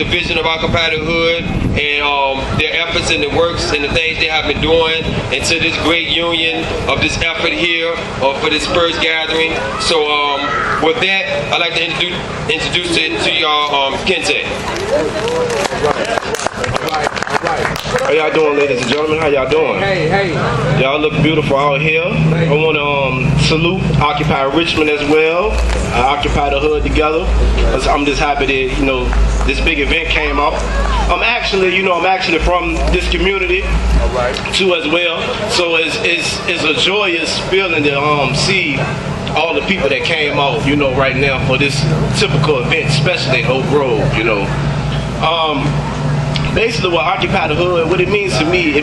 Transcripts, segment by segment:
the vision of Occupy the Hood and their efforts and the works and the things they have been doing into this great union of this effort here for this first gathering. So with that, I'd like to introduce it to y'all, Kente. How y'all doing, ladies and gentlemen? How y'all doing? Hey. Y'all look beautiful out here. I want to salute Occupy Richmond as well. Occupy the Hood together. I'm just happy that this big event came out. I'm actually from this community too as well. So it's a joyous feeling to see all the people that came out, right now for this typical event, especially in Oak Grove, Basically, what Occupy the Hood, what it means to me a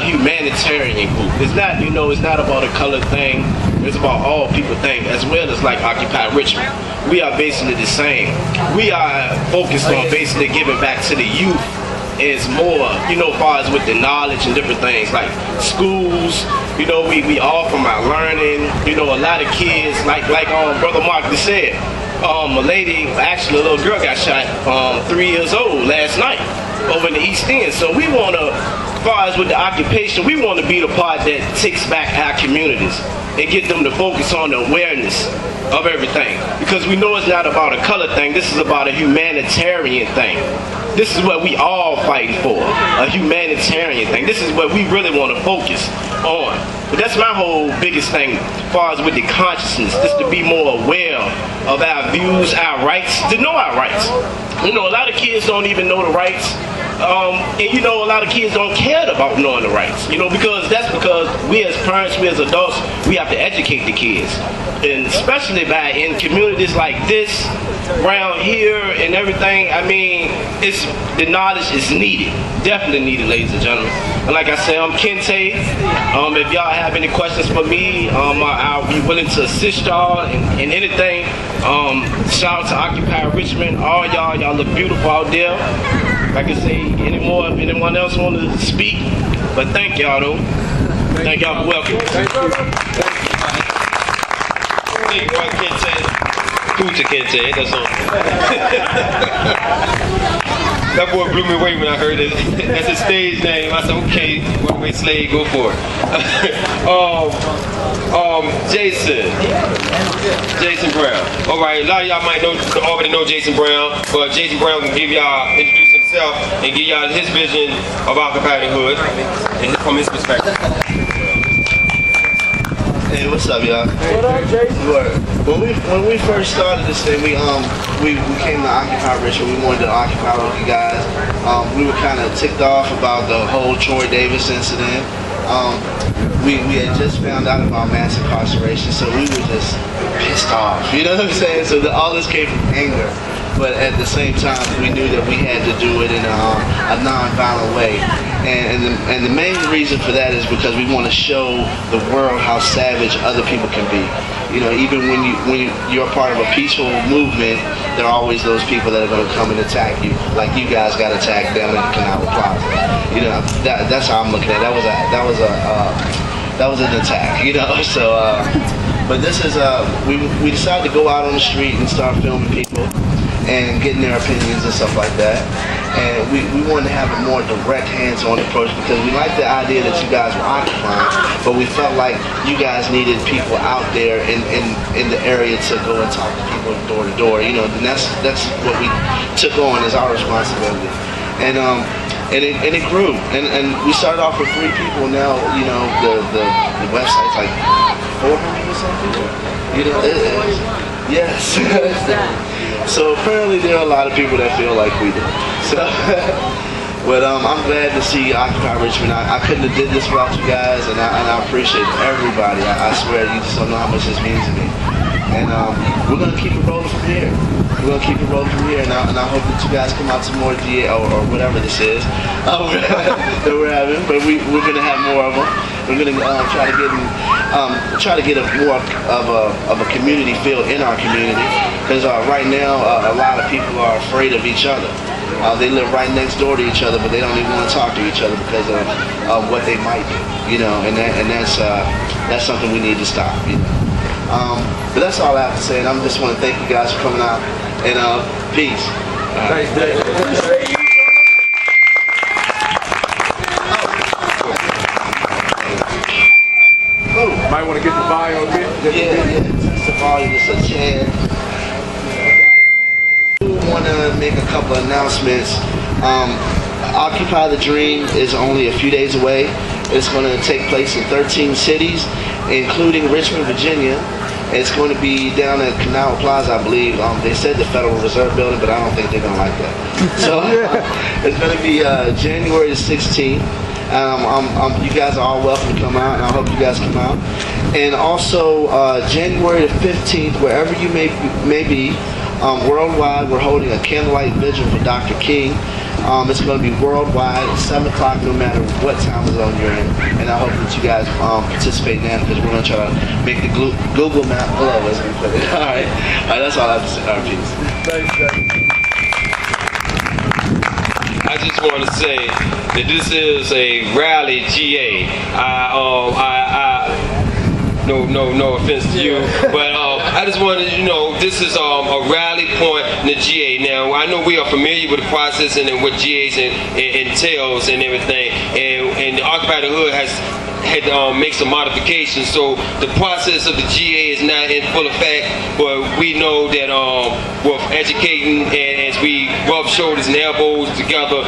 humanitarian group. It's not, it's not about a colored thing. It's about all people thing, as well as like Occupy Richmond. We are basically the same. We are focused on basically giving back to the youth. Is more, as far as with the knowledge and different things like schools. We offer our learning. A lot of kids, like Brother Marquise said. A little girl got shot 3 years old last night over in the East End. So we want to, as far as with the occupation, we want to be the part that takes back our communities and get them to focus on the awareness of everything. Because we know it's not about a color thing, this is about a humanitarian thing. This is what we all fighting for, a humanitarian thing. This is what we really want to focus on. But that's my whole biggest thing as far as with the consciousness, just to be more aware of our views, our rights, to know our rights. A lot of kids don't even know the rights. And a lot of kids don't care about knowing the rights, because we as parents, we as adults, we have to educate the kids. And especially in communities like this, around here and everything, the knowledge is needed. Definitely needed, ladies and gentlemen. And like I said, I'm Kente. If y'all have any questions for me, I'll be willing to assist y'all in anything. Shout out to Occupy Richmond. All y'all look beautiful out there. Like I say, if anyone else want to speak, but thank y'all though. Thank y'all for welcoming. Thank you, Kente. Kucha Kente, that's all. That boy blew me away when I heard it. That's his stage name. I said, okay, one-way slave, go for it. Jason Brown. All right, a lot of y'all might already know Jason Brown, but Jason Brown can introduce himself and give y'all his vision of Occupy the Hood and from his perspective. Hey, what's up, y'all? What up, Jason? When we first started this thing, we came to Occupy Richmond. We wanted to occupy with you guys. We were kind of ticked off about the whole Troy Davis incident. We had just found out about mass incarceration, so we were just pissed off. You know what I'm saying? So all this came from anger. But at the same time, we knew that we had to do it in a non-violent way. And the main reason for that is because we want to show the world how savage other people can be. Even when you're part of a peaceful movement, there are always those people that are going to come and attack you, like you guys got attacked down in Canal Plaza. That's how I'm looking at it. That was an attack. So, but this is we decided to go out on the street and start filming people and getting their opinions and stuff like that. And we wanted to have a more direct hands-on approach because we liked the idea that you guys were occupying, but we felt like you guys needed people out there in the area to go and talk to people door to door. And that's what we took on as our responsibility. And it grew. And we started off with 3 people. Now, the website's like 400 or something. Yes. So apparently there are a lot of people that feel like we do. So, but I'm glad to see Occupy Richmond. I couldn't have did this without you guys, and I appreciate everybody. I swear, you just don't know how much this means to me. And we're gonna keep it rolling from here. We're gonna keep it rolling from here, and I hope that you guys come out to more DA or whatever this is that we're having. But we're gonna have more of them. We're gonna try to get a more of a community feel in our community, because right now a lot of people are afraid of each other. They live right next door to each other, but they don't even want to talk to each other because of what they might do. And that's something we need to stop. But that's all I have to say, and I just want to thank you guys for coming out, and peace. Thanks, Dave. Appreciate you. Might want to get the volume a bit. Yeah. Just the volume. It's a Chad. I want to make a couple of announcements. Occupy the Dream is only a few days away. It's going to take place in 13 cities, including Richmond, Virginia. It's going to be down at Canal Plaza, I believe. They said the Federal Reserve Building, but I don't think they're going to like that. So it's going to be January the 16th. You guys are all welcome to come out, and I hope you guys come out. And also January the 15th, wherever you may be, worldwide, we're holding a candlelight vigil for Dr. King. It's going to be worldwide, 7 o'clock, no matter what time zone you're in. And I hope that you guys participate in that, because we're going to try to make the Google map below us. All right, that's all I have to say. All right, peace. I just want to say that this is a rally GA. No offense to you, but I just wanted to know this is a rally point in the GA. Now I know we are familiar with the process and what GAs entails and everything, and the Occupy the Hood had to make some modifications. So the process of the GA is not in full effect, but we know that with educating and as we rub shoulders and elbows together,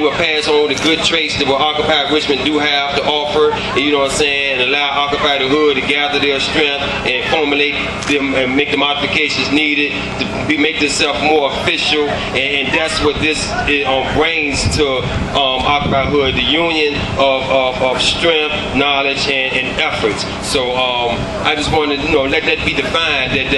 we'll pass on the good traits that what Occupy Richmond do have to offer, and you know what I'm saying, and allow Occupy the Hood to gather their strength and formulate them and make the modifications needed to make themselves more official, and that's what this brings to Occupy Hood, the union of strength, knowledge, and efforts. So I just wanted to let that be defined, that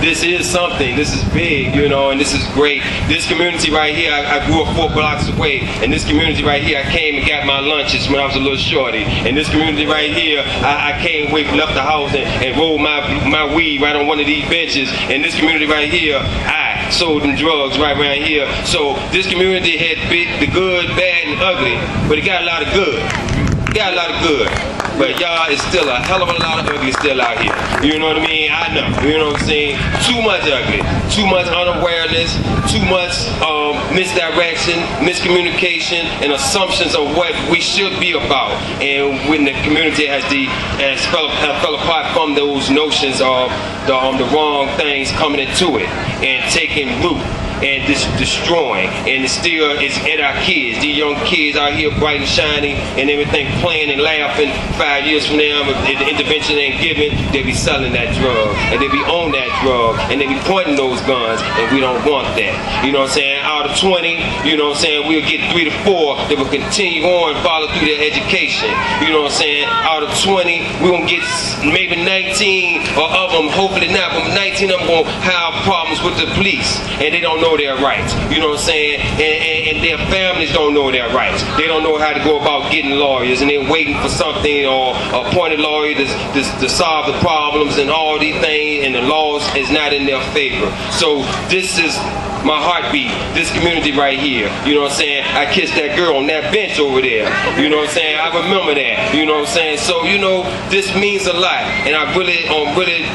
this is something, this is big, and this is great. This community right here, I grew up 4 blocks away, and this community right here, I came and got my lunches when I was a little shorty. And this community right here, I came away, left the house and rolled my weed right on one of these benches. And this community right here, I sold them drugs right around here. So this community had the good, bad, and ugly, but it got a lot of good. Got a lot of good, but y'all, it's still a hell of a lot of ugly still out here. You know what I mean? I know. You know what I'm saying? Too much ugly, too much unawareness, too much misdirection, miscommunication, and assumptions of what we should be about. And when the community has fell apart from those notions of the wrong things coming into it and taking root and destroying, and it still is at our kids. These young kids out here bright and shiny and everything, playing and laughing. 5 years from now, if the intervention ain't given, they be selling that drug, and they be on that drug, and they be pointing those guns, and we don't want that. You know what I'm saying? Out of 20, you know what I'm saying, we'll get 3 to 4 that will continue on and follow through their education. You know what I'm saying? Out of 20, we're gonna get maybe 19 or of them, hopefully not, but 19 of them gonna have problems with the police, and they don't know their rights. You know what I'm saying? And their families don't know their rights. They don't know how to go about getting lawyers, and they're waiting for something or appointed lawyer to solve the problems and all these things, and the laws is not in their favor. So this is my heartbeat, this community right here. You know what I'm saying? I kissed that girl on that bench over there. You know what I'm saying? I remember that. You know what I'm saying? So, this means a lot. And I really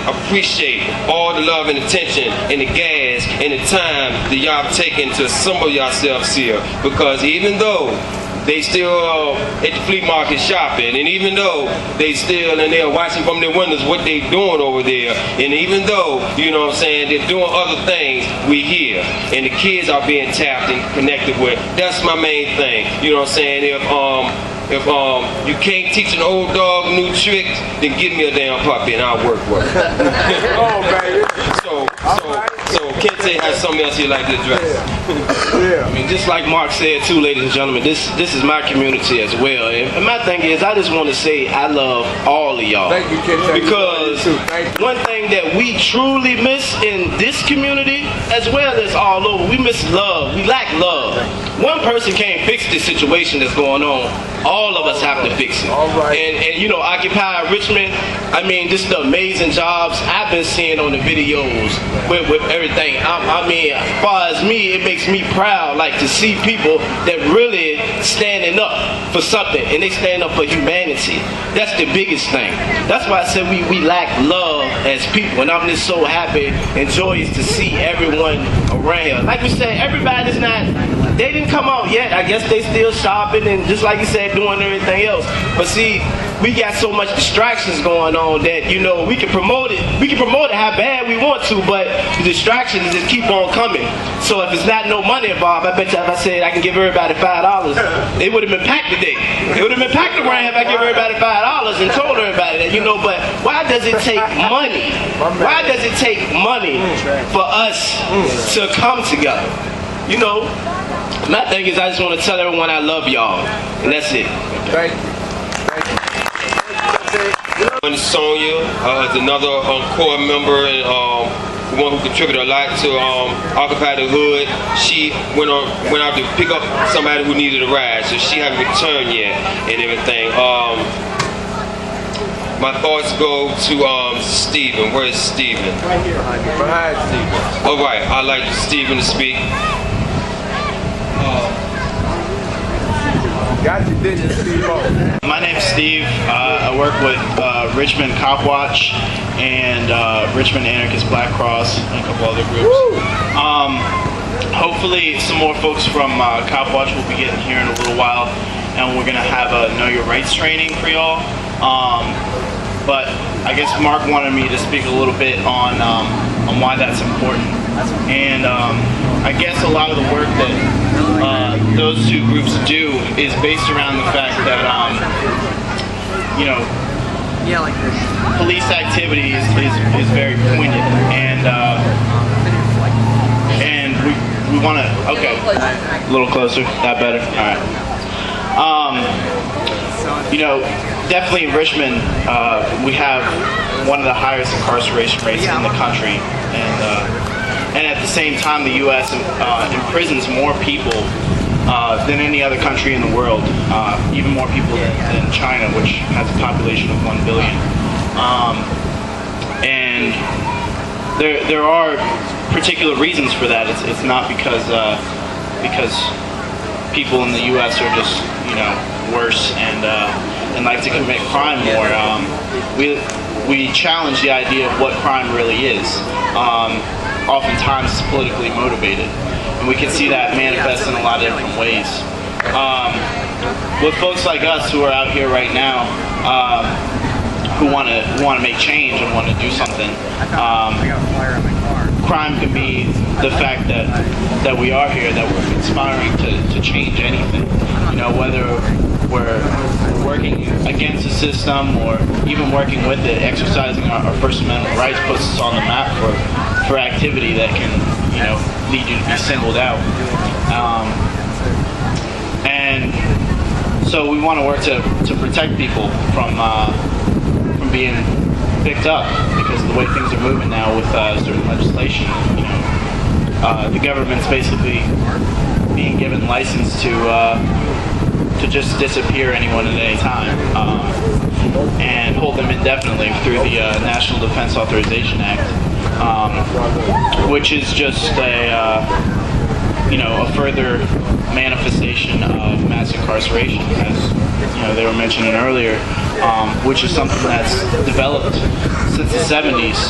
appreciate all the love and attention and the gas and the time that y'all have taken to assemble yourselves here. Because even though they still at the flea market shopping, and even though they still and they're watching from their windows what they doing over there, and even though, you know what I'm saying, they're doing other things, we here, and the kids are being tapped and connected with. That's my main thing. You know what I'm saying? If you can't teach an old dog new tricks, then give me a damn puppy and I'll work with it. Oh, baby. So Kente has something else he'd like to address. Yeah. I mean, just like Mark said too, ladies and gentlemen, this is my community as well. And my thing is, I just want to say I love all of y'all. Thank you, Kente. Because one thing that we truly miss in this community, as well as all over, we miss love. We lack love. One person can't fix the situation that's going on. All of us have to fix it. All right. And Occupy Richmond, I mean, just the amazing jobs I've been seeing on the videos with everything. I mean, as far as me, it makes me proud, like, to see people that really standing up for something, and they stand up for humanity. That's the biggest thing. That's why I said we lack love as people, and I'm just so happy and joyous to see everyone around here. Like we said, everybody's not, they didn't come out yet. I guess they still shopping and just like you said, doing everything else. But see, we got so much distractions going on that, you know, we can promote it how bad we want to, but the distractions just keep on coming. So if it's not no money involved, I bet you if I said I can give everybody $5, it would have been packed today. It would have been packed around if I give everybody $5 and told everybody that, you know. But why does it take money? Why does it take money for us to come together? You know, my thing is I just want to tell everyone I love y'all, and that's it. Thank you. And Sonia is another core member and one who contributed a lot to Occupy the Hood. She went out to pick up somebody who needed a ride, so she hasn't returned yet and everything. My thoughts go to Stephen. Where is Stephen? Right here. Behind Stephen. All right, I'd like Stephen to speak. Got you, didn't you, Steve? My name's Steve. I work with Richmond Cop Watch and Richmond Anarchist Black Cross and a couple other groups. Hopefully some more folks from Cop Watch will be getting here in a little while, and we're going to have a Know Your Rights training for y'all. But I guess Mark wanted me to speak a little bit on why that's important. And I guess a lot of the work that those two groups do is based around the fact that, you know, police activity is very poignant, and we want to, okay, a little closer, that better, all right. You know, definitely in Richmond, we have one of the highest incarceration rates in the country, and at the same time, the U.S. imprisons more people than any other country in the world, even more people than China, which has a population of 1 billion. And there are particular reasons for that. It's not because people in the U.S. are just, you know, worse and like to commit crime more. We challenge the idea of what crime really is. Oftentimes it's politically motivated, and we can see that manifest in a lot of different ways. With folks like us who are out here right now, who want to make change and want to do something, crime can be the fact that we are here, that we're conspiring to change anything. You know, whether we're working against the system or even working with it, exercising our First Amendment rights puts us on the map for activity that can, you know, lead you to be singled out. And so we want to work to protect people from being picked up because of the way things are moving now with certain legislation. You know, the government's basically being given license to just disappear anyone at any time and hold them indefinitely through the National Defense Authorization Act, which is just a further manifestation of mass incarceration, as you know they were mentioning earlier, which is something that's developed since the 70s,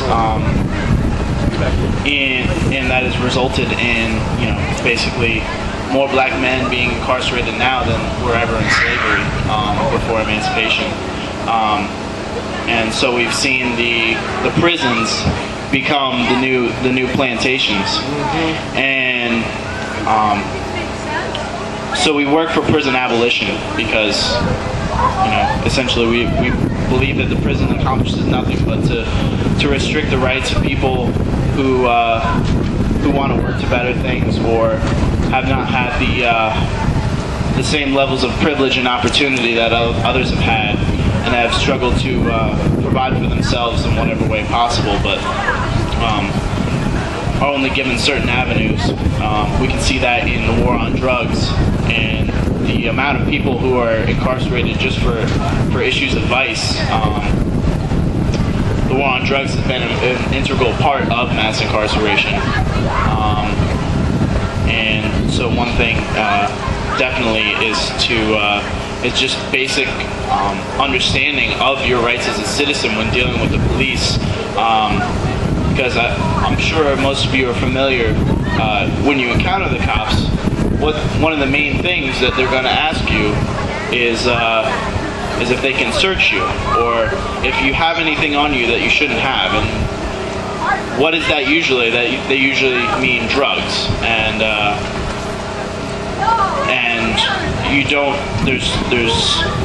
and that has resulted in, you know, basically more black men being incarcerated now than were ever in slavery before emancipation. And so we've seen the prisons become the new plantations. And so we work for prison abolition because, you know, essentially we believe that the prison accomplishes nothing but to restrict the rights of people who want to work to better things or have not had the same levels of privilege and opportunity that others have had, and have struggled to provide for themselves in whatever way possible, but are only given certain avenues. We can see that in the war on drugs and the amount of people who are incarcerated just for issues of vice. The war on drugs has been an integral part of mass incarceration. And so one thing definitely is is just basic understanding of your rights as a citizen when dealing with the police. Because I'm sure most of you are familiar when you encounter the cops. One of the main things that they're going to ask you is if they can search you, or if you have anything on you that you shouldn't have. And what is that usually? They usually mean drugs, and you don't. There's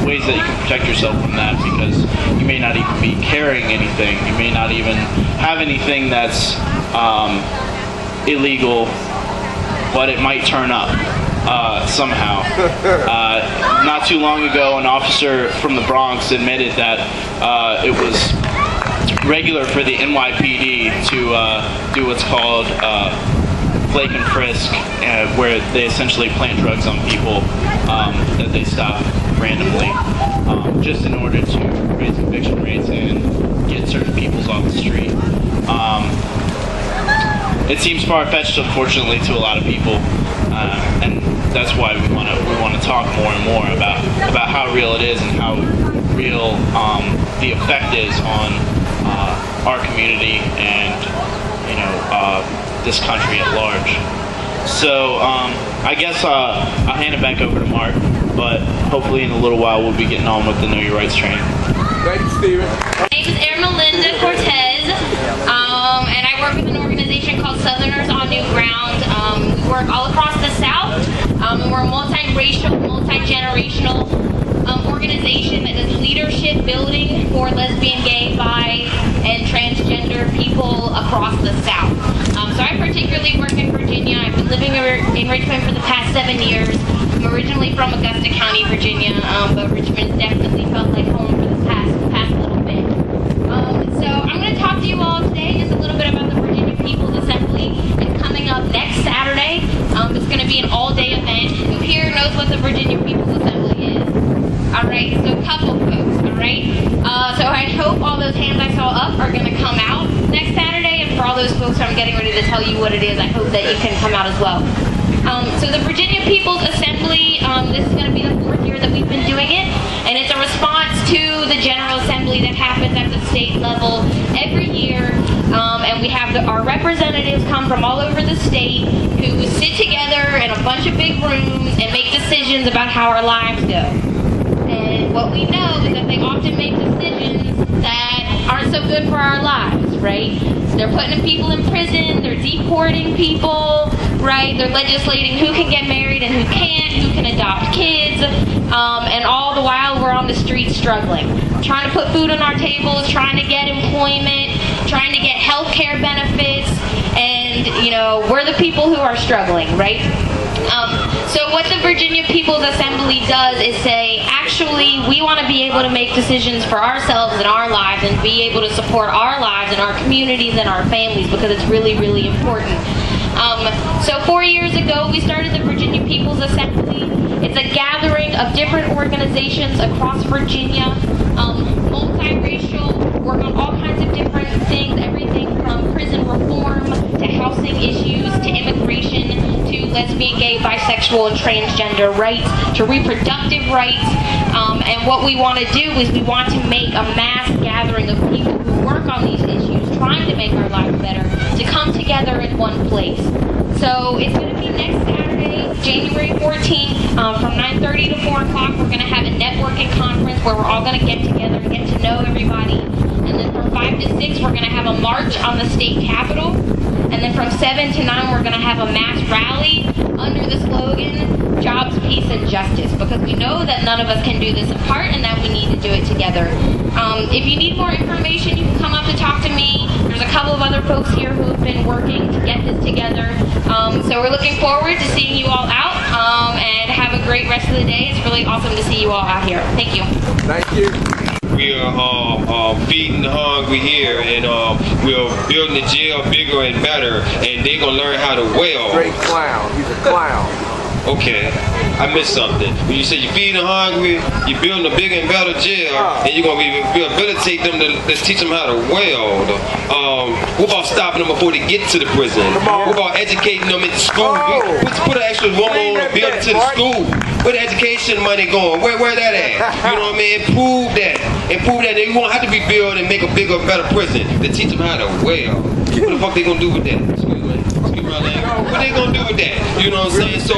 ways that you can protect yourself from that, because you may not even be carrying anything. You may not even have anything that's illegal, but it might turn up somehow. Not too long ago, an officer from the Bronx admitted that it was regular for the NYPD to do what's called flake and frisk, where they essentially plant drugs on people that they stop randomly, just in order to raise conviction rates and get certain peoples off the street. It seems far-fetched, unfortunately, to a lot of people, and that's why we want to talk more and more about how real it is and how real the effect is on our community and this country at large. So I guess I'll hand it back over to Mark, but hopefully in a little while we'll be getting on with the Know Your Rights training. Thank you, Steven. My name is Ermelinda Cortez, and I work with an organization called Southerners on New Ground. We work all across the South, and we're a multiracial, multi-generational organization that does leadership building for lesbian, gay, bi, and transgender people across the South. So I particularly work in Virginia. I've been living in Richmond for the past 7 years. I'm originally from Augusta County, Virginia, but Richmond's definitely felt like home for the past little bit. So I'm going to talk to you all today just a little bit about the Virginia People's Assembly. It's coming up next Saturday. It's going to be an all-day event. Who here knows what the Virginia People's Assembly is? All right, so a couple folks, all right? So I hope all those hands I saw up are going to come out next Saturday, and for all those folks I'm getting ready to tell you what it is, I hope that you can come out as well. So the Virginia People's Assembly, this is going to be the 4th year that we've been doing it, and it's a response to the General Assembly that happens at the state level every year, and we have our representatives come from all over the state who sit together in a bunch of big rooms and make decisions about how our lives go. And what we know is that they often make decisions that aren't so good for our lives, right? They're putting people in prison, they're deporting people, right? They're legislating who can get married and who can't, who can adopt kids, and all the while we're on the streets struggling. Trying to put food on our tables, trying to get employment, trying to get health care benefits, and, we're the people who are struggling, right? So what the Virginia People's Assembly does is say, actually, we want to be able to make decisions for ourselves and our lives and be able to support our lives and our communities and our families, because it's really, really important. So 4 years ago, we started the Virginia People's Assembly. It's a gathering of different organizations across Virginia, multiracial, work on all kinds of different things, everything from prison reform to housing issues to immigration to lesbian, gay, bisexual, and transgender rights to reproductive rights. And what we want to do is we want to make a mass gathering of people who work on these issues, trying to make our lives better, to come together in one place. So it's going to be next Saturday, January 14th, from 9:30 to 4 o'clock. We're going to have a networking conference where we're all going to get together and get to know everybody. And then from 5 to 6, we're going to have a march on the state capitol. And then from 7 to 9, we're going to have a mass rally under the slogan, Jobs, Peace, and Justice, because we know that none of us can do this apart and that we need to do it together. If you need more information, you can come up to talk to me. There's a couple of other folks here who have been working to get this together. So we're looking forward to seeing you all out, and have a great rest of the day. It's really awesome to see you all out here. Thank you. Thank you. We are feeding the hungry here, and we're building the jail bigger and better, and they're going to learn how to weld. Great clown. He's a clown. Okay, I missed something. When you say you're feeding the hungry, you're building a bigger and better jail, and you're going to rehabilitate them to teach them how to weld. What about stopping them before they get to the prison? What about educating them in the school? Put an extra woman on the building to the school. Where the education money going? Where that at? You know what I mean? Improve that. Improve that. They won't have to rebuild and make a bigger, better prison to teach them how to weld. What the fuck they gonna do with that? What they gonna do with that? You know what I'm saying? So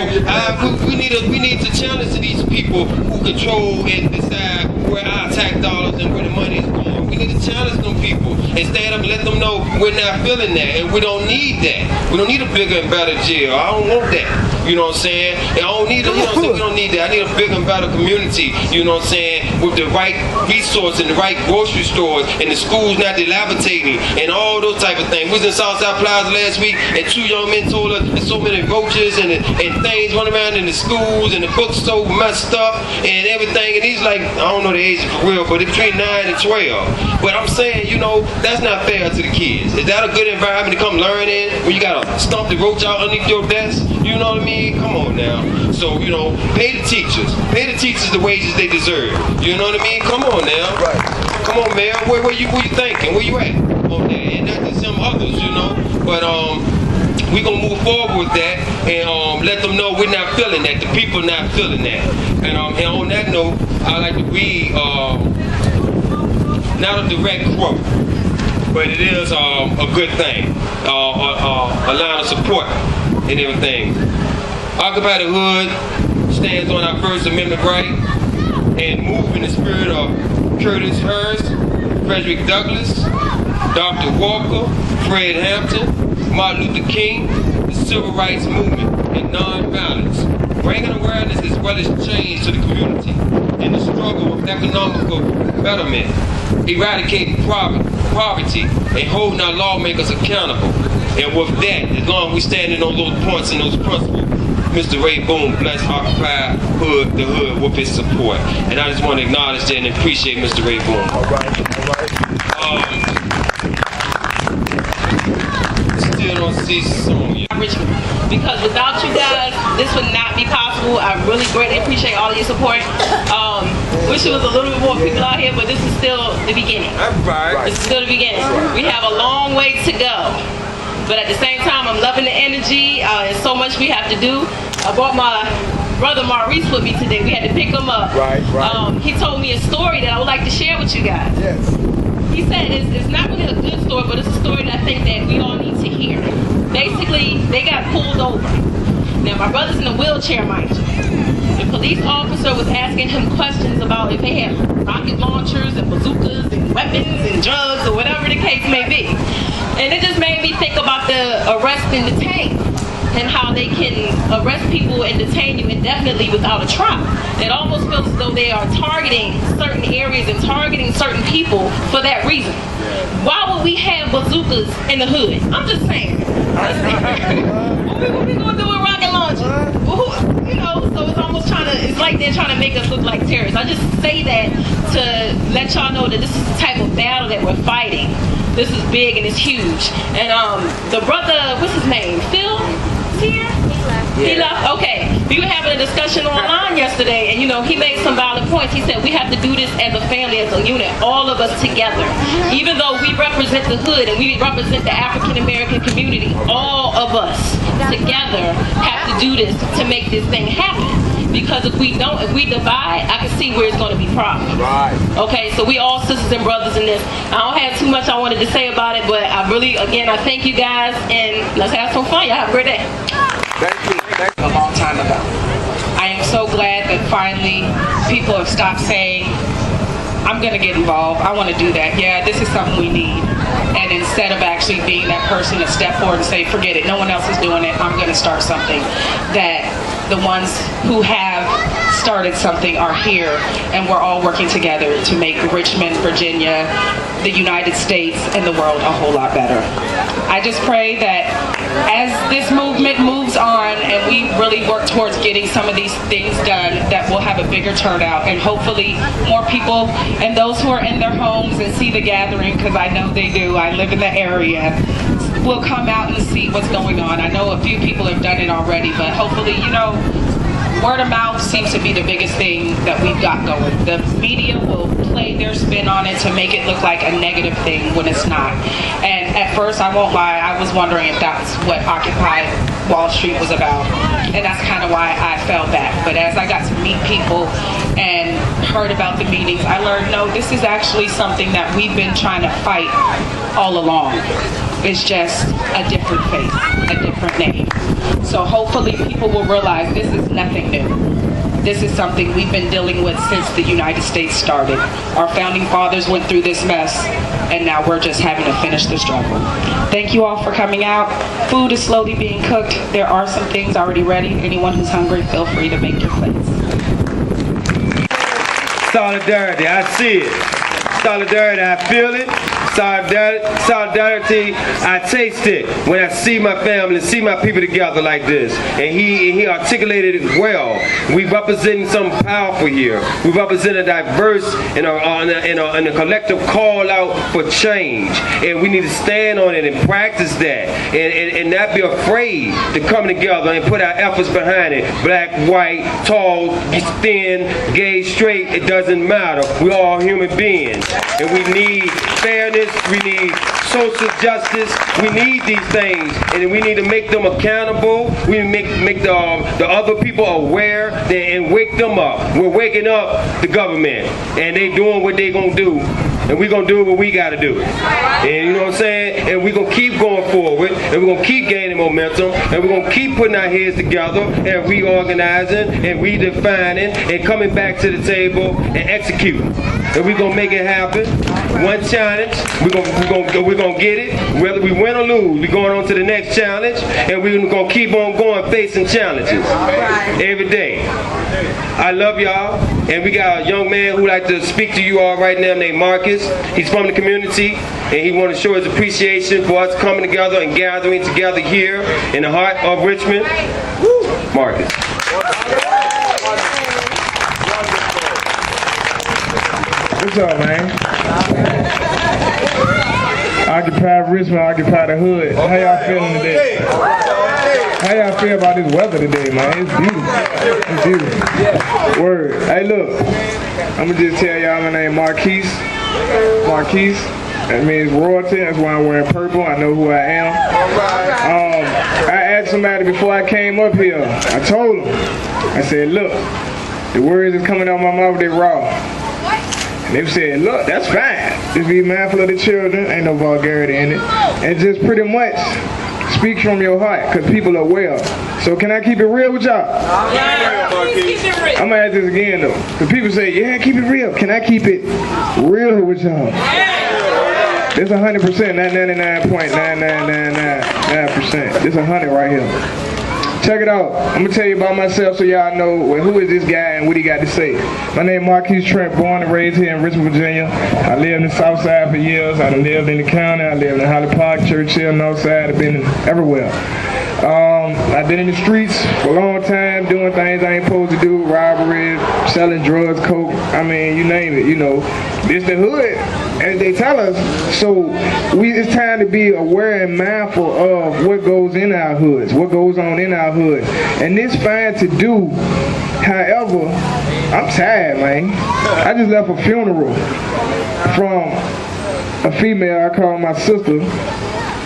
we need to challenge these people who control and decide where our tax dollars and where the money is going. We need to challenge them people and stand up and let them know we're not feeling that and we don't need that. We don't need a bigger and better jail. I don't want that. You know what I'm saying? And I don't need we don't need that. I need a bigger and better community, you know what I'm saying, with the right resources and the right grocery stores and the schools not dilapidating and all those type of things. We was in Southside Plaza last week and 2 young men told us there's so many roaches and things running around in the schools and the books so messed up and everything, and he's like, I don't know the age for real, but it's between 9 and 12. But I'm saying, you know, that's not fair to the kids. Is that a good environment to come learn in when you gotta stomp the roach out underneath your desk? You know what I mean? Come on now. So, you know, pay the teachers. Pay the teachers the wages they deserve. You know what I mean? Come on now. Right. Come on, man. Where you thinking? Where you at? On that. And not just some others, you know. But we're gonna move forward with that and let them know we're not feeling that. The people not feeling that. And on that note, I like to read not a direct quote, but it is a good thing. A line of support and everything. Occupy the Hood stands on our First Amendment right and move in the spirit of Curtis Hurst, Frederick Douglass, Dr. Walker, Fred Hampton, Martin Luther King, the Civil Rights Movement, and nonviolence, bringing awareness as well as change to the community in the struggle of economical betterment, eradicating poverty, and holding our lawmakers accountable. And with that, as long as we stand on those points and those principles, Mr. Ray Boone bless Occupy the Hood with his support. And I just want to acknowledge that and appreciate Mr. Ray Boone. All right. Still don't see Sonya. Richmond, because without you guys, this would not be possible. I really greatly appreciate all of your support. Wish there was a little bit more people out here, but this is still the beginning. Right. This is still the beginning. We have a long way to go. But at the same time, I'm loving the energy. There's so much we have to do. I brought my brother Marquise with me today. We had to pick him up. Right. He told me a story that I would like to share with you guys. Yes. He said it's not really a good story, but it's a story that I think that we all need to hear. Basically, they got pulled over. Now, my brother's in a wheelchair, mind you. The police officer was asking him questions about if they had rocket launchers and bazookas and weapons and drugs or whatever the case may be. And it just made me think about the arrest and detain and how they can arrest people and detain you indefinitely without a trial. It almost feels as though they are targeting certain areas and targeting certain people for that reason. Why would we have bazookas in the hood? I'm just saying. What we gonna do with rocket launchers? You know, so it's almost it's like they're trying to make us look like terrorists. I just say that to let y'all know that this is the type of battle that we're fighting. This is big and it's huge. And the brother, what's his name? Phil? Here? He left? Okay. We were having a discussion online yesterday, and you know, he made some valid points. He said we have to do this as a family, as a unit, all of us together. Even though we represent the hood and we represent the African American community, all of us together have to do this to make this thing happen. Because if we don't, if we divide, I can see where it's going to be problems. Right. Okay, so we all sisters and brothers in this. I don't have too much I wanted to say about it, but I really, again, I thank you guys, and let's have some fun. Y'all have a great day. Thank you. A long time ago. I am so glad that finally people have stopped saying, I'm going to get involved. I want to do that. Yeah, this is something we need. And instead of actually being that person to step forward and say, forget it, no one else is doing it, I'm going to start something, that the ones who have started something are here, and we're all working together to make Richmond, Virginia, the United States, and the world a whole lot better. I just pray that as this movement moves on and we really work towards getting some of these things done, that we'll have a bigger turnout, and hopefully more people and those who are in their homes and see the gathering, because I know they do, I live in the area, will come out and see what's going on. I know a few people have done it already, but hopefully, you know, word of mouth seems to be the biggest thing that we've got going. The media will play their spin on it to make it look like a negative thing when it's not. And at first, I won't lie, I was wondering if that's what Occupy Wall Street was about. And that's kind of why I fell back. But as I got to meet people and heard about the meetings, I learned, no, this is actually something that we've been trying to fight all along. It's just a different face, a different name. So hopefully people will realize this is nothing new. This is something we've been dealing with since the United States started. Our founding fathers went through this mess, and now we're just having to finish the struggle. Thank you all for coming out. Food is slowly being cooked. There are some things already ready. Anyone who's hungry, feel free to make your plates. Solidarity, I see it. Solidarity, I feel it. Solidarity, I taste it when I see my family, see my people together like this. And he articulated it well. We represent something powerful here. We represent a diverse and a collective call out for change. And we need to stand on it and practice that. And not be afraid to come together and put our efforts behind it. Black, white, tall, thin, gay, straight, it doesn't matter. We're all human beings. And we need fairness. We need social justice. We need these things, and we need to make them accountable. We make the other people aware and wake them up. We're waking up the government, and they doing what they gonna do, and we gonna do what we gotta do. And you know what I'm saying? And we gonna keep going forward, and we're gonna keep gaining momentum, and we're gonna keep putting our heads together and reorganizing and redefining and coming back to the table and executing. And we're gonna make it happen. One challenge, we're gonna get it. Whether we win or lose, we're going on to the next challenge, and we're gonna keep on going, facing challenges every day. I love y'all, and we got a young man who like to speak to you all right now named Marquise. He's from the community, and he want to show his appreciation for us coming together and gathering together here in the heart of Richmond. Marquise. What's up, man? Occupy Richmond, occupy the hood. How y'all feeling today? How y'all feel about this weather today, man? It's beautiful. It's beautiful. Word. Hey, look. I'm going to just tell y'all my name Marquise. Marquise. That means royalty. That's why I'm wearing purple. I know who I am. I asked somebody before I came up here. I told them. I said, look, the words that's coming out my mouth, they raw. They said, look, that's fine. Just be mindful of the children. Ain't no vulgarity in it. And just pretty much speak from your heart, because people are well. So can I keep it real with y'all? Yeah, keep it real. I'm going to ask this again, though. Because people say, yeah, keep it real. Can I keep it real with y'all? It's 100%, not 99.99999%. It's 100 right here. Check it out. I'm going to tell you about myself so y'all know, well, who is this guy and what he got to say. My name is Marquise Trent, born and raised here in Richmond, Virginia. I lived in the South Side for years. I lived in the county. I lived in Holly Park, Churchill, North Side. I've been everywhere. I've been in the streets for a long time, doing things I ain't supposed to do, robbery, selling drugs, coke, I mean, you name it, you know. It's the hood, as they tell us, so it's time to be aware and mindful of what goes in our hoods, what goes on in our hood. And it's fine to do, however, I'm tired, man. I just left a funeral from a female I call my sister.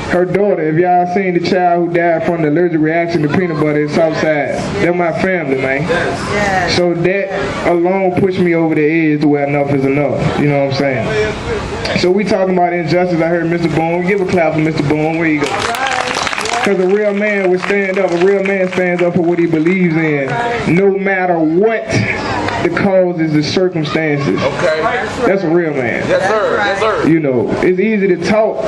Her daughter, if y'all seen the child who died from the allergic reaction to peanut butter in Southside, they're my family, man. Yes. So that alone pushed me over the edge to where enough is enough. You know what I'm saying? So we talking about injustice. I heard Mr. Boone. Give a clap for Mr. Boone. Where you go? Because a real man would stand up. A real man stands up for what he believes in, no matter what the causes, the circumstances. Okay. That's a real man. Yes, sir. Yes, sir. You know, it's easy to talk,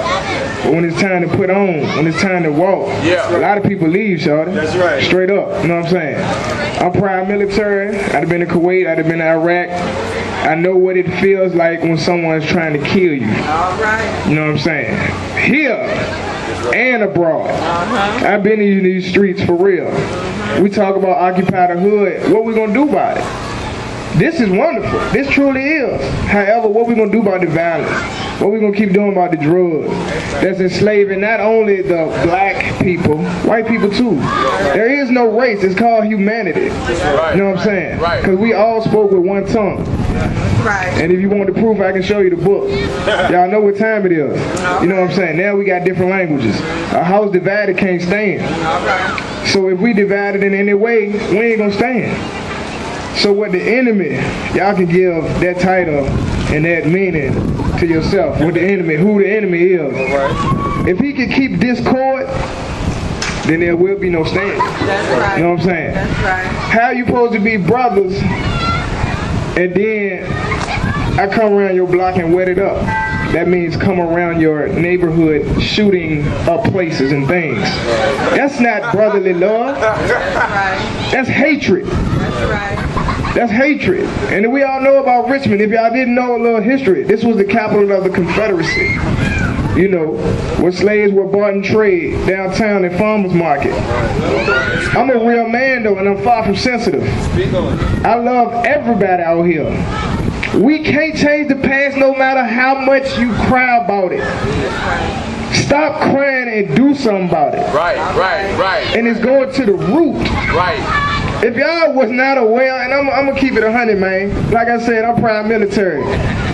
but when it's time to put on, when it's time to walk, yeah. A lot of people leave, shawty. That's right. Straight up. You know what I'm saying? I'm prior military. I'd have been in Kuwait. I'd have been in Iraq. I know what it feels like when someone's trying to kill you. All right. You know what I'm saying? Here and abroad. I've been in these streets for real. We talk about Occupy the Hood. What we gonna do about it? This is wonderful. This truly is. However, what we going to do about the violence? What we going to keep doing about the drugs that's enslaving not only the black people, white people too. There is no race. It's called humanity. You know what I'm saying? Because we all spoke with one tongue. And if you want the proof, I can show you the book. Y'all know what time it is. You know what I'm saying? Now we got different languages. A house divided can't stand. So if we divided in any way, we ain't going to stand. So what the enemy, y'all can give that title and that meaning to yourself. What the enemy, who the enemy is. If he can keep discord, then there will be no stand. That's right. You know what I'm saying? That's right. How you supposed to be brothers and then I come around your block and wet it up? That means come around your neighborhood shooting up places and things. That's not brotherly love. That's hatred. That's hatred. And we all know about Richmond. If y'all didn't know a little history, this was the capital of the Confederacy. You know, where slaves were bought and traded downtown at Farmers Market. I'm a real man though, and I'm far from sensitive. I love everybody out here. We can't change the past no matter how much you cry about it. Stop crying and do something about it. Right. And it's going to the root. If y'all was not aware, and I'm going to keep it 100, man. Like I said, I'm proud military.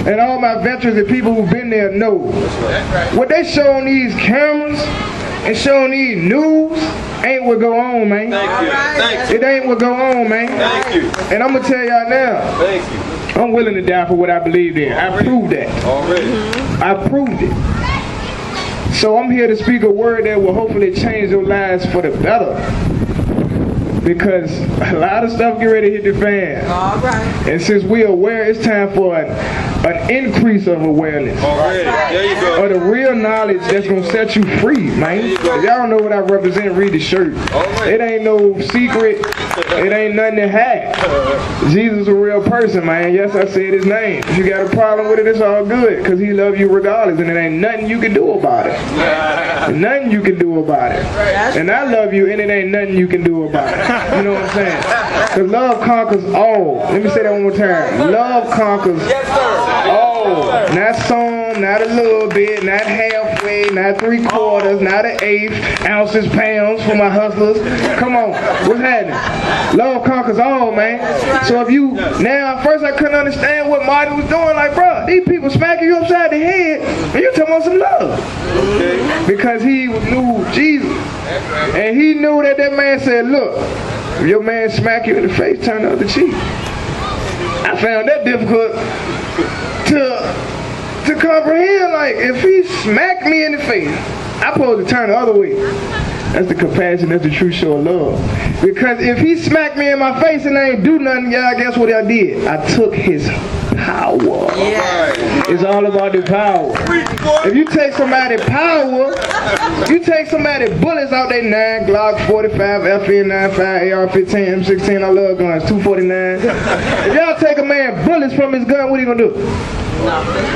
And all my veterans and people who've been there know. What they show on these cameras and show on these news ain't what go on, man. Thank you. It ain't what go on, man. Thank you. And I'm going to tell y'all now. Thank you. I'm willing to die for what I believe in. I proved that. Already. I proved it. So I'm here to speak a word that will hopefully change your lives for the better. Because a lot of stuff get ready to hit the fan. All right. And since we're aware, it's time for an increase of awareness. Already. There you go. Or the real knowledge that's going to set you free, man. If y'all don't know what I represent, read the shirt. It ain't no secret. It ain't nothing to hide. Jesus is a real person, man. Yes, I said his name. If you got a problem with it, it's all good. Because he loves you regardless. And it ain't nothing you can do about it. Nothing you can do about it. And I love you, and it ain't nothing you can do about it. You know what I'm saying? Because love conquers all. Let me say that one more time. Love conquers all. Not some, not a little bit, not halfway, not 3/4, not an eighth, ounces, pounds for my hustlers. Come on, what's happening? Love conquers all, man. So if you, now at first I couldn't understand what Martin was doing. Like, bro, these people smacking you upside the head, and you talking about some love. Because he knew Jesus. And he knew that man said, look, if your man smack you in the face, turn the other cheek. I found that difficult to comprehend. Like, if he smacked me in the face, I'm supposed to turn the other way. That's the compassion, that's the true show of love. Because if he smacked me in my face and I ain't do nothing, y'all, guess what I did? I took his power. It's all about the power. If you take somebody's power, you take somebody's bullets out their 9 Glock 45, FN 95, AR-15, M16, I love guns, 249. If y'all take a man bullets from his gun, what are you gonna do?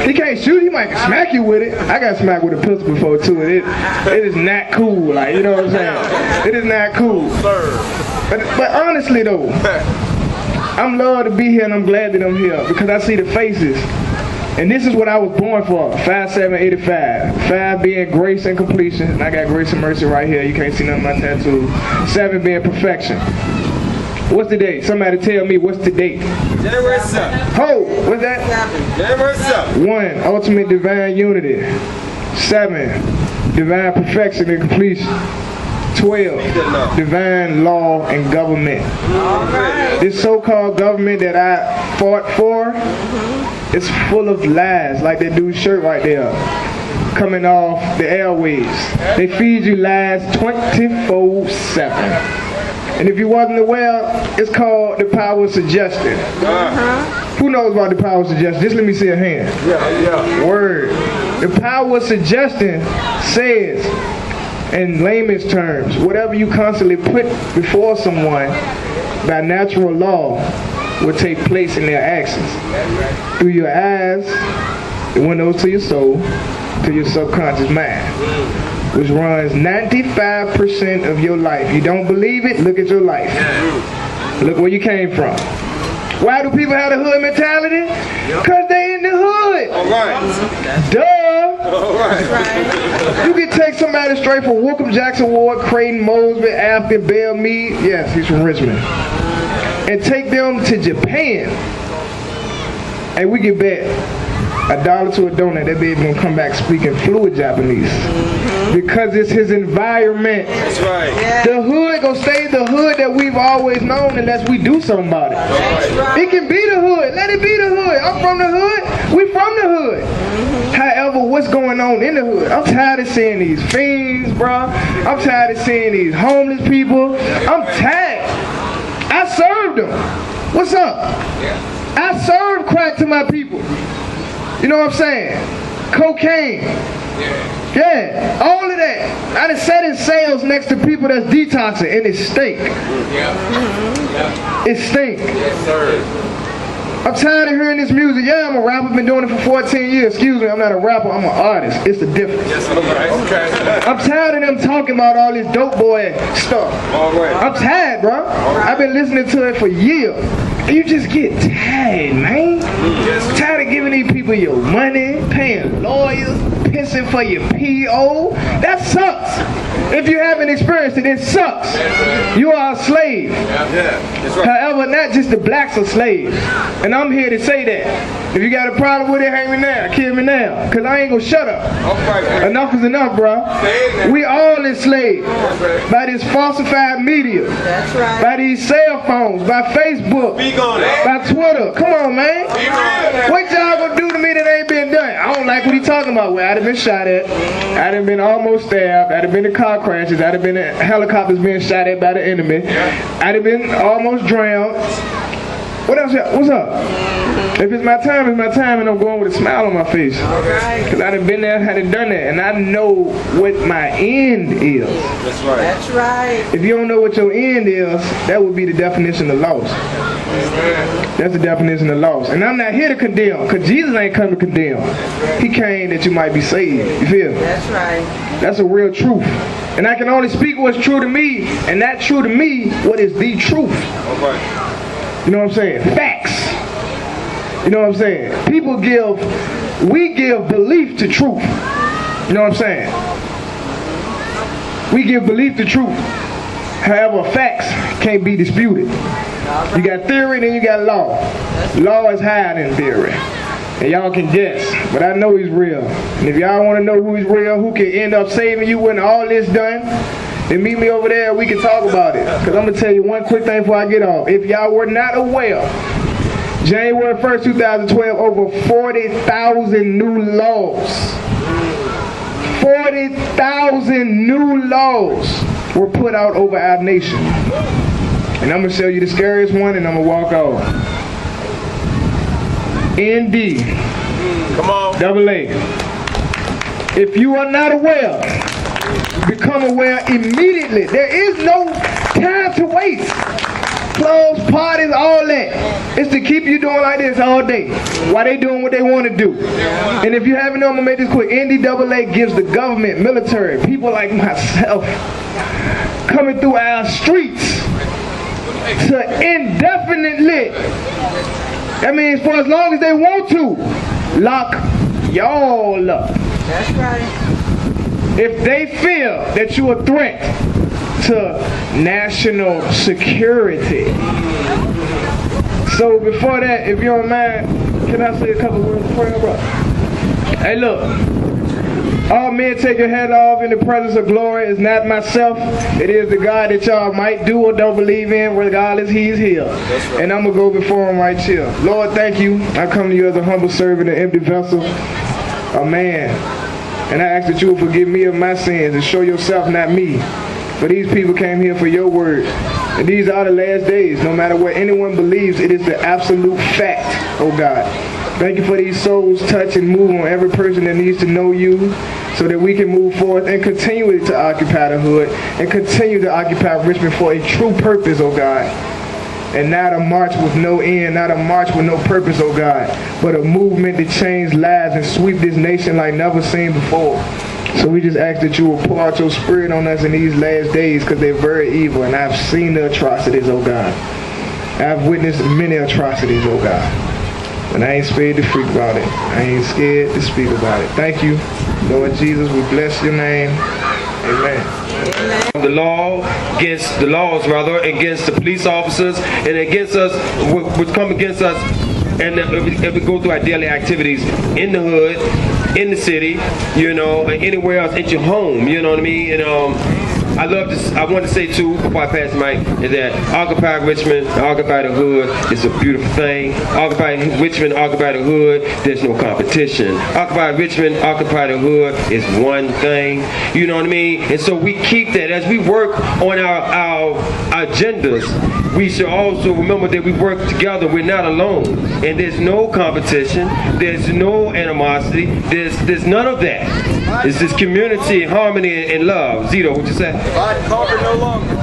He can't shoot, he might smack you with it. I got smacked with a pistol before too, and it is not cool, like, you know what I'm saying? It is not cool. But honestly though, I'm glad to be here and I'm glad that I'm here because I see the faces. And this is what I was born for, 5'7", 85. 5 being grace and completion, and I got grace and mercy right here. You can't see none of my tattoos. 7 being perfection. What's the date? Somebody tell me what's the date. January 7th. Ho! What's that? January 7th. 1. Ultimate divine unity. 7. Divine perfection and completion. 12. Divine law and government. This so-called government that I fought for is full of lies, like that dude's shirt right there coming off the airwaves. They feed you lies 24/7. And if you wasn't aware, it's called the power of suggestion. Who knows about the power of suggestion? Just let me see a hand. Word. The power of suggestion says, in layman's terms, whatever you constantly put before someone by natural law will take place in their actions. Through your eyes, the windows to your soul, to your subconscious mind, which runs 95% of your life. You don't believe it? Look at your life. Look where you came from. Why do people have the hood mentality? Because they in the hood. All right. Duh. All right. You can take somebody straight from Wookham, Jackson Ward, Creighton, Mosby, Afton, Belle Meade. Yes, he's from Richmond. And take them to Japan. And we get back $1 to a donut. That baby gonna come back speaking fluent Japanese. Because it's his environment. That's right. The hood gonna stay the hood that we've always known unless we do something about it. It can be the hood. Let it be the hood. I'm from the hood. We from the hood. However, what's going on in the hood? I'm tired of seeing these fiends, bro. I'm tired of seeing these homeless people. I'm tired. I served them. What's up? I served crack to my people. You know what I'm saying? Cocaine. Yeah, all of that. I done sat in sales next to people that's detoxing and it stink. It stink. Yes, sir. I'm tired of hearing this music. Yeah, I'm a rapper, been doing it for 14 years. Excuse me, I'm not a rapper, I'm an artist. It's the difference. Yes, okay. I'm tired of them talking about all this dope boy stuff. All right. I'm tired, bro. I've been listening to it for years. And you just get tired, man. Tired of giving these people your money, paying lawyers, pissing for your PO. That sucks. If you haven't experienced it, it sucks. You are a slave. That's right. However, not just the blacks are slaves. And I'm here to say that. If you got a problem with it, hang me now, kill me now. Because I ain't gonna shut up. All right, man. Enough is enough, bro. We all enslaved by this falsified media. That's right. By these cell phones, by Facebook, Speak on it. by Twitter. Come on, man. What y'all gonna do to me that ain't been done? I don't like what he talking about. Well, I'd have been shot at. I'd have been almost stabbed. I'd have been in car crashes. I'd have been in helicopters being shot at by the enemy. I'd have been almost drowned. What else? What's up? If it's my time, it's my time, and I'm going with a smile on my face. Because I done been there, I done done that, and I know what my end is. That's right. That's right. If you don't know what your end is, that would be the definition of loss. That's the definition of loss. And I'm not here to condemn, because Jesus ain't come to condemn. He came that you might be saved. You feel me? That's right. That's a real truth. And I can only speak what's true to me, and not true to me, what is the truth. All right. You know what I'm saying? Facts. You know what I'm saying? We give belief to truth. You know what I'm saying? We give belief to truth. However, facts can't be disputed. You got theory, then you got law. Law is higher than theory. And y'all can guess, but I know he's real. And if y'all want to know who he's real, who can end up saving you when all this done, then meet me over there, we can talk about it. Because I'm going to tell you one quick thing before I get off. If y'all were not aware, January 1st, 2012, over 40,000 new laws. 40,000 new laws were put out over our nation. And I'm going to show you the scariest one and I'm going to walk off. ND. Come on. AA. If you are not aware, become aware immediately. There is no time to waste. Clubs, parties, all that. It's to keep you doing like this all day while they doing what they want to do. And if you haven't known, I'm going to make this quick. NDAA gives the government, military, people like myself coming through our streets to indefinitely, that means for as long as they want to, lock y'all up. That's right. If they feel that you're a threat to national security. So before that, if you don't mind, can I say a couple words of prayer, bro? Hey, look. All men take your head off in the presence of glory. It's not myself. It is the God that y'all might do or don't believe in. Regardless, he's here. And I'm going to go before him right here. Lord, thank you. I come to you as a humble servant, an empty vessel, a man. And I ask that you will forgive me of my sins and show yourself, not me. For these people came here for your word. And these are the last days. No matter what anyone believes, it is the absolute fact, oh God. Thank you for these souls touch and move on every person that needs to know you so that we can move forth and continue to occupy the hood and continue to occupy Richmond for a true purpose, oh God. And not a march with no end, not a march with no purpose, oh God, but a movement to change lives and sweep this nation like never seen before. So we just ask that you will pour out your spirit on us in these last days because they're very evil and I've seen the atrocities, oh God. I've witnessed many atrocities, oh God. And I ain't scared to speak about it. I ain't scared to speak about it. Thank you, Lord Jesus. We bless your name. Amen. The law, against the laws rather, against the police officers, and against us, would come against us, and if we go through our daily activities in the hood, in the city, you know, and anywhere else, at your home, you know what I mean? And I love this. I want to say too, before I pass the mic, is that Occupy Richmond, Occupy the Hood is a beautiful thing. Occupy Richmond, Occupy the Hood, there's no competition. Occupy Richmond, Occupy the Hood is one thing. You know what I mean? And so we keep that as we work on our agendas. We should also remember that we work together. We're not alone, and there's no competition. There's no animosity. There's none of that. It's this community, harmony, and love. Zito, what you say? Divide and conquer no longer.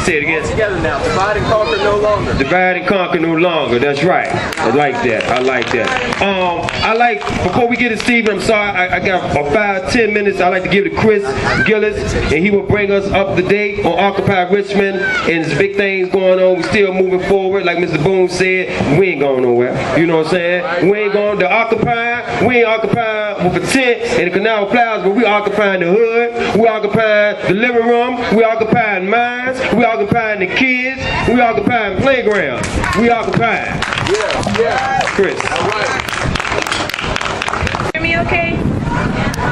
Say it again. Together now. Divide and conquer no longer. Divide and conquer no longer. That's right. I like that. I like that. Before we get to Steve, I'm sorry, I got 5-10 minutes. I like to give it to Chris Gillis, and he will bring us up to date on Occupy Richmond, and there's big things going on. We're still moving forward. Like Mr. Boone said, we ain't going nowhere. You know what I'm saying? We ain't going to occupy. We ain't occupying with a tent in the Canal Plaza, but we occupying the hood. We occupying the living room. We occupying minds. We occupying the kids. We occupying playgrounds. We occupying. Yeah. Chris. All right. Hear me okay?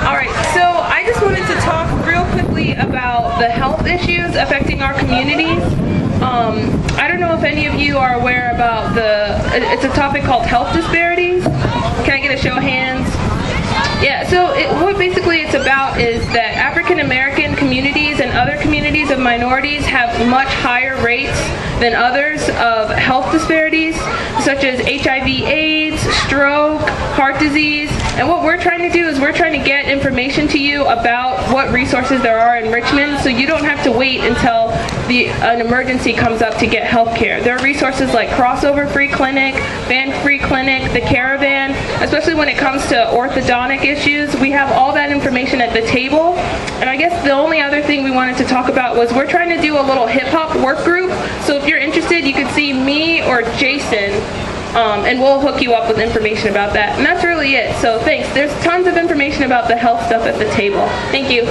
Alright, so I just wanted to talk real quickly about the health issues affecting our communities. I don't know if any of you are aware about it's a topic called health disparities. Can I get a show of hands? Yeah, so what basically it's about is that African American communities and other communities of minorities have much higher rates than others of health disparities, such as HIV/AIDS, stroke, heart disease. And what we're trying to do is we're trying to get information to you about what resources there are in Richmond, so you don't have to wait until an emergency comes up to get health care. There are resources like Crossover Free Clinic, Van Free Clinic, the Caravan, especially when it comes to orthodontic issues. We have all that information at the table. And I guess the only other thing we wanted to talk about was we're trying to do a little hip-hop work group. So if you're interested, you could see me or Jason, and we'll hook you up with information about that. And that's really it. So thanks. There's tons of information about the health stuff at the table. Thank you.